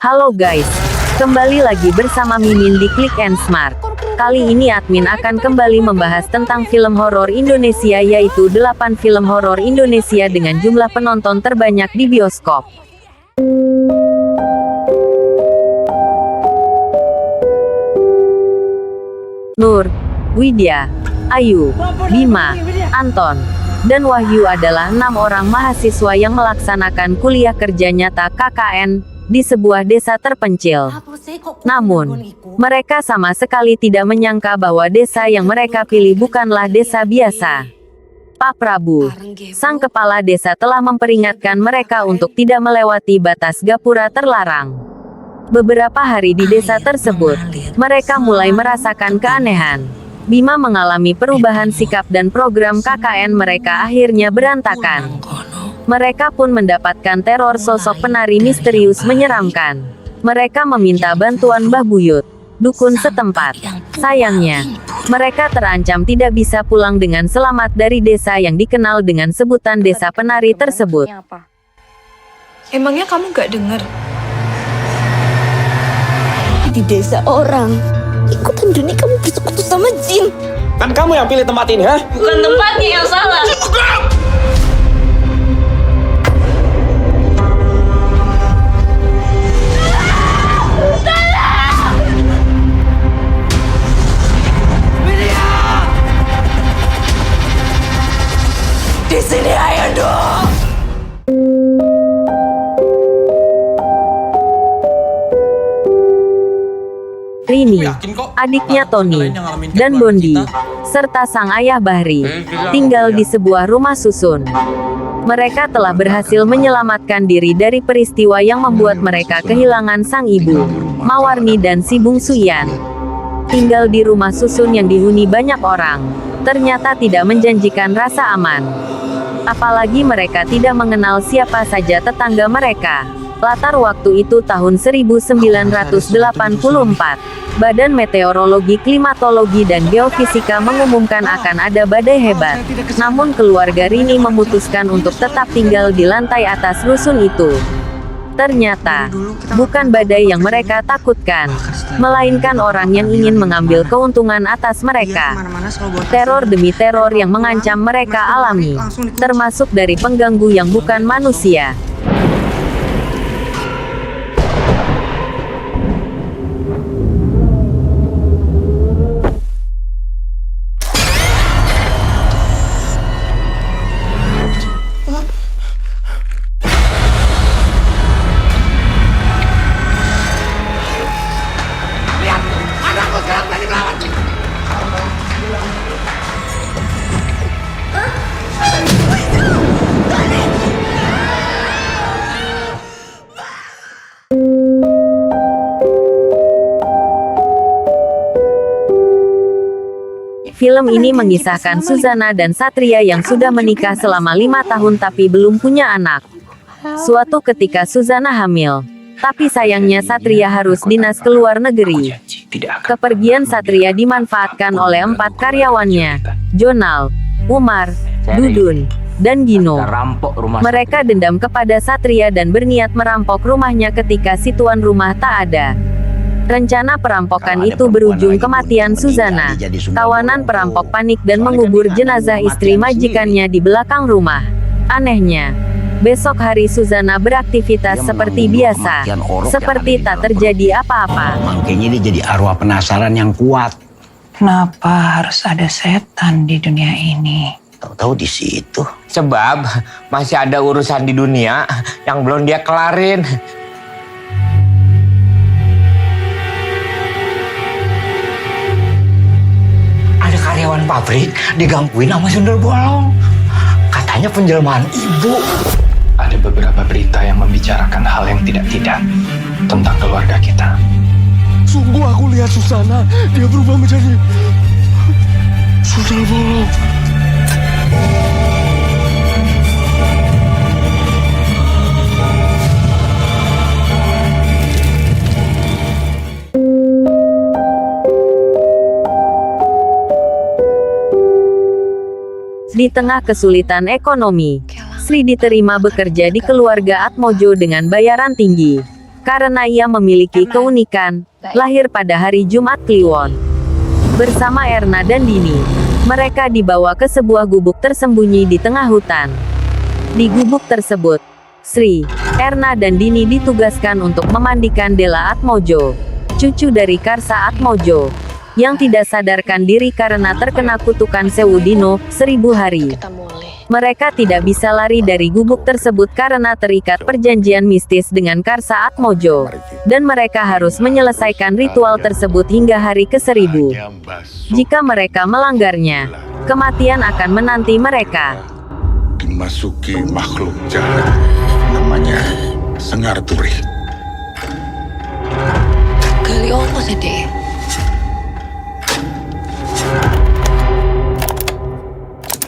Halo guys, kembali lagi bersama Mimin di Click and Smart. Kali ini admin akan kembali membahas tentang film horor Indonesia, yaitu 8 film horor Indonesia dengan jumlah penonton terbanyak di bioskop. Nur, Widya, Ayu, Bima, Anton, dan Wahyu adalah 6 orang mahasiswa yang melaksanakan kuliah kerja nyata KKN di sebuah desa terpencil. Namun, mereka sama sekali tidak menyangka bahwa desa yang mereka pilih bukanlah desa biasa. Pak Prabu, sang kepala desa, telah memperingatkan mereka untuk tidak melewati batas gapura terlarang. Beberapa hari di desa tersebut, mereka mulai merasakan keanehan. Bima mengalami perubahan sikap dan program KKN mereka akhirnya berantakan. Mereka pun mendapatkan teror sosok penari misterius menyeramkan. Mereka meminta bantuan Mbah Buyut, dukun setempat. Sayangnya, mereka terancam tidak bisa pulang dengan selamat dari desa yang dikenal dengan sebutan desa penari tersebut. Emangnya kamu gak dengar? Di desa orang, ikutan Doni kamu bersekutu sama jin. Kan kamu yang pilih tempat ini, ha? Bukan tempatnya yang salah. Di sini ayo dong. Rini, adiknya Tony, dan Bondi, serta sang ayah Bahri, tinggal di sebuah rumah susun. Mereka telah berhasil menyelamatkan diri dari peristiwa yang membuat mereka kehilangan sang ibu, Mawarni, dan si bungsu Ian. Tinggal di rumah susun yang dihuni banyak orang, ternyata tidak menjanjikan rasa aman. Apalagi mereka tidak mengenal siapa saja tetangga mereka. Latar waktu itu tahun 1984. Badan Meteorologi, Klimatologi, dan Geofisika mengumumkan akan ada badai hebat. Namun keluarga Rini memutuskan untuk tetap tinggal di lantai atas rusun itu. Ternyata, bukan badai yang mereka takutkan, melainkan orang yang ingin mengambil keuntungan atas mereka. Teror demi teror yang mengancam mereka alami, termasuk dari pengganggu yang bukan manusia. Film ini mengisahkan Suzana dan Satria yang sudah menikah selama 5 tahun tapi belum punya anak. Suatu ketika Suzana hamil, tapi sayangnya Satria harus dinas ke luar negeri. Kepergian Satria dimanfaatkan oleh 4 karyawannya, Jonal, Umar, Dudun, dan Gino. Mereka dendam kepada Satria dan berniat merampok rumahnya ketika si tuan rumah tak ada. Rencana perampokan itu berujung kematian Suzana. Kawanan perampok panik dan mengubur jenazah istri majikannya di belakang rumah. Anehnya, besok hari Suzana beraktivitas seperti biasa, seperti tak terjadi apa-apa. Makanya dia jadi arwah penasaran yang kuat. Kenapa harus ada setan di dunia ini? Tahu-tahu di situ. Sebab masih ada urusan di dunia yang belum dia kelarin. Ada karyawan pabrik digangguin sama sundel bolong. Katanya penjelmaan ibu. Ada beberapa berita yang membicarakan hal yang tidak-tidak tentang keluarga kita. Sungguh aku lihat Susana, dia berubah menjadi sundel bolong. Di tengah kesulitan ekonomi, Sri diterima bekerja di keluarga Atmojo dengan bayaran tinggi. karena ia memiliki keunikan, lahir pada hari Jumat Kliwon. Bersama Erna dan Dini, mereka dibawa ke sebuah gubuk tersembunyi di tengah hutan. Di gubuk tersebut, Sri, Erna dan Dini ditugaskan untuk memandikan Dela Atmojo, cucu dari Karsa Atmojo, yang tidak sadarkan diri karena terkena kutukan Sewu Dino, 1000 hari. Mereka tidak bisa lari dari gubuk tersebut karena terikat perjanjian mistis dengan Karsa Atmojo, dan mereka harus menyelesaikan ritual tersebut hingga hari ke-1000. Jika mereka melanggarnya, kematian akan menanti mereka. Dimasuki makhluk jahat, namanya Sengar Turi. Gali opo sih, Dek?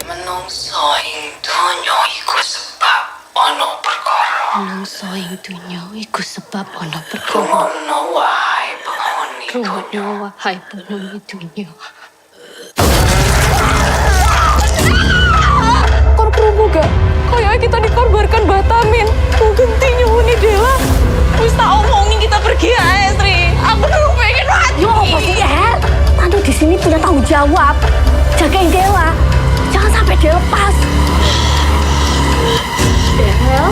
Menungso ing donya iku sebab ana perkara. Menungso ing dunya iku sebab ana perkara. Rungokno wae penghuni donya. Wahai penghuni dunya. Kor krungu gak? Kayak kita dikorbankan Batamin. Genti nyuwuni Dela. Wis tak omongin kita pergi aja, Sri. Aku dulu pengen mati. Yo, apa sih, Er? Tante di sini punya tanggung jawab. Jagain Dela. Jangan sampai dia lepas. Del.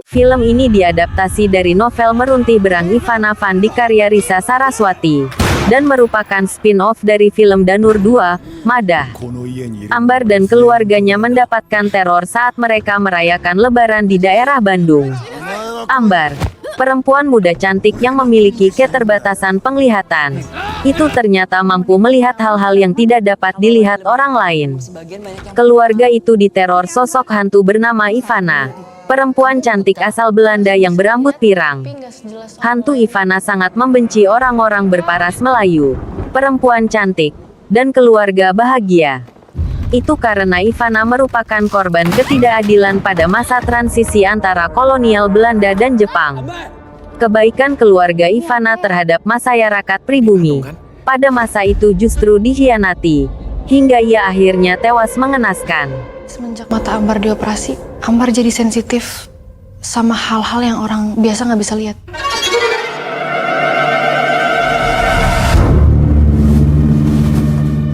Film ini diadaptasi dari novel Meruntih Berang Ivana Fandi karya Risa Saraswati, dan merupakan spin-off dari film Danur 2, Madah. Ambar dan keluarganya mendapatkan teror saat mereka merayakan Lebaran di daerah Bandung. Ambar, perempuan muda cantik yang memiliki keterbatasan penglihatan, itu ternyata mampu melihat hal-hal yang tidak dapat dilihat orang lain. Keluarga itu diteror sosok hantu bernama Ivana, perempuan cantik asal Belanda yang berambut pirang. Hantu Ivana sangat membenci orang-orang berparas Melayu, perempuan cantik, dan keluarga bahagia. Itu karena Ivana merupakan korban ketidakadilan pada masa transisi antara kolonial Belanda dan Jepang. Kebaikan keluarga Ivana terhadap masyarakat pribumi pada masa itu justru dikhianati, hingga ia akhirnya tewas mengenaskan. Semenjak mata Ambar dioperasi, Ambar jadi sensitif sama hal-hal yang orang biasa nggak bisa lihat.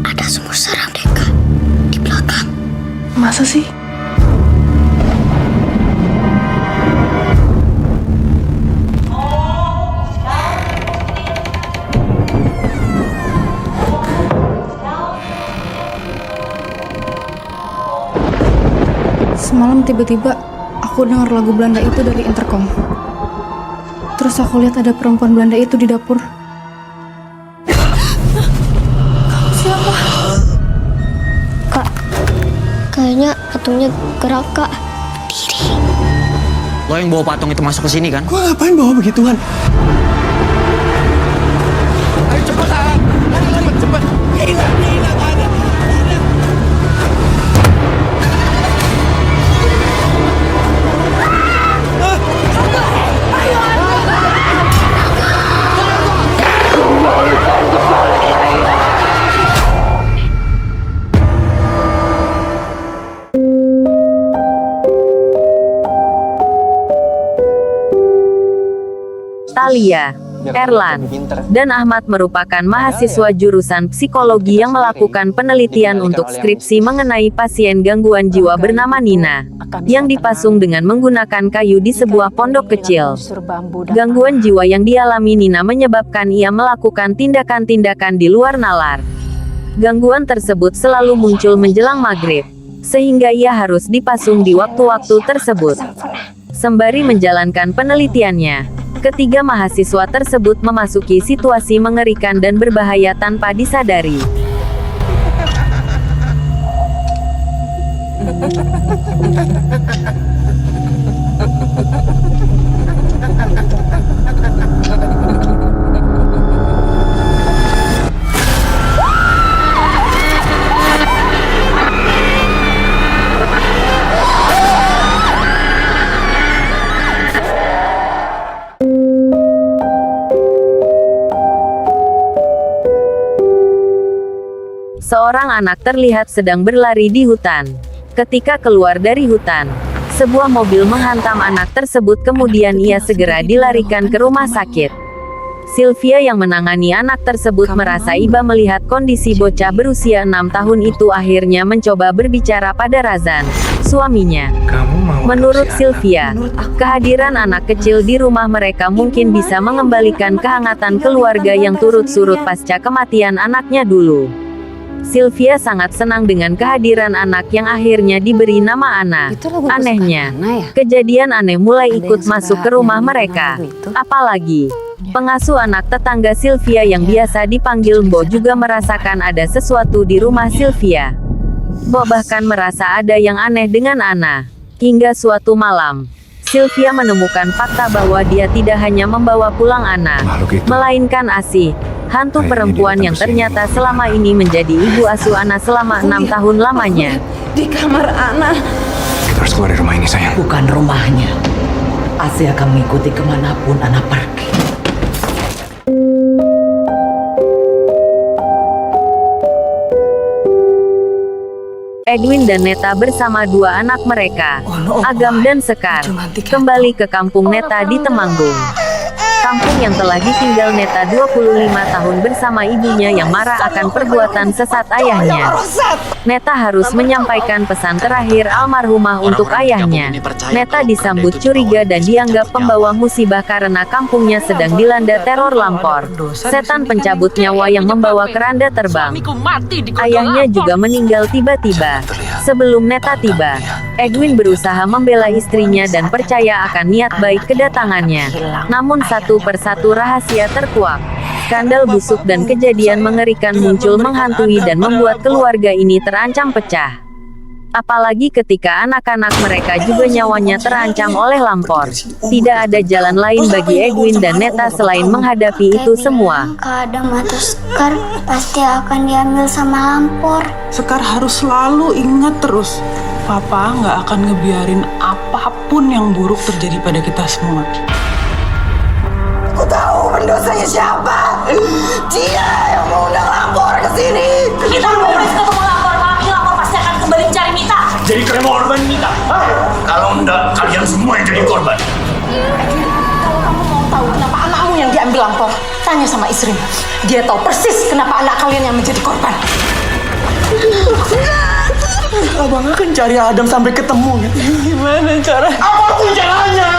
Ada sumur seram, Deka. Di belakang. Masa sih? Semalam tiba-tiba aku dengar lagu Belanda itu dari intercom. Terus aku lihat ada perempuan Belanda itu di dapur. Kamu siapa? Kak, kayaknya patungnya gerak, Kak. Diri. Lo yang bawa patung itu masuk ke sini kan? Gua ngapain bawa begituan? Ayo cepetan! Cepet! Hilang! Talia, Erlan, dan Ahmad merupakan mahasiswa jurusan psikologi yang melakukan penelitian untuk skripsi mengenai pasien gangguan jiwa bernama Nina, yang dipasung dengan menggunakan kayu di sebuah pondok kecil. Gangguan jiwa yang dialami Nina menyebabkan ia melakukan tindakan-tindakan di luar nalar. Gangguan tersebut selalu muncul menjelang maghrib, sehingga ia harus dipasung di waktu-waktu tersebut. Sembari menjalankan penelitiannya, ketiga mahasiswa tersebut memasuki situasi mengerikan dan berbahaya tanpa disadari. Seorang anak terlihat sedang berlari di hutan. Ketika keluar dari hutan, sebuah mobil menghantam anak tersebut, kemudian ia segera dilarikan ke rumah sakit. Sylvia yang menangani anak tersebut merasa iba melihat kondisi bocah berusia 6 tahun itu, akhirnya mencoba berbicara pada Razan, suaminya. Menurut Sylvia, kehadiran anak kecil di rumah mereka mungkin bisa mengembalikan kehangatan keluarga yang turut surut pasca kematian anaknya dulu. Sylvia sangat senang dengan kehadiran anak yang akhirnya diberi nama Ana. Anehnya, kejadian aneh mulai ikut masuk ke rumah mereka. Apalagi pengasuh anak tetangga Sylvia yang biasa dipanggil Mbo juga merasakan ada sesuatu di rumah Sylvia. Mbo bahkan merasa ada yang aneh dengan Ana. Hingga suatu malam, Sylvia menemukan fakta bahwa dia tidak hanya membawa pulang Ana, melainkan Asih, hantu perempuan yang ternyata selama ini menjadi ibu asuh Ana selama 6 tahun lamanya. Di kamar Ana. Kita harus keluar dari rumah ini, sayang. Bukan rumahnya. Asih akan mengikuti kemanapun Ana pergi. Edwin dan Neta bersama dua anak mereka, Agam dan Sekar, kembali ke kampung Neta di Temanggung. Kampung yang telah ditinggal Neta 25 tahun bersama ibunya yang marah akan perbuatan sesat ayahnya. Neta harus menyampaikan pesan terakhir almarhumah untuk ayahnya. Neta disambut curiga dan dianggap pembawa musibah karena kampungnya sedang dilanda teror lampor, setan pencabut nyawa yang membawa keranda terbang. Ayahnya juga meninggal tiba-tiba. Sebelum Neta tiba, Edwin berusaha membela istrinya dan percaya akan niat baik kedatangannya. Namun satu persatu rahasia terkuak. Skandal busuk dan kejadian mengerikan muncul menghantui dan membuat keluarga ini terancam pecah. Apalagi ketika anak-anak mereka juga nyawanya terancam oleh lampor. Tidak ada jalan lain bagi Edwin dan Neta selain menghadapi itu semua. Kadang mata Sekar pasti akan diambil sama lampor. Sekar harus selalu ingat terus, Papa nggak akan ngebiarin apapun yang buruk terjadi pada kita semua. Aku tahu pendosanya siapa. Dia yang mau undang lampor ke sini. Kita mau ketemu lampor, tapi lampor pasti akan kembali mencari Mita. Jadi kalian mau korban Mita? Kalau enggak, kalian semua yang jadi korban. Kalau kamu mau tahu kenapa anakmu yang diambil lampor, tanya sama istrimu. Dia tahu persis kenapa anak kalian yang menjadi korban. Abang akan cari Adam sampai ketemu. Gimana cara? Apapun caranya.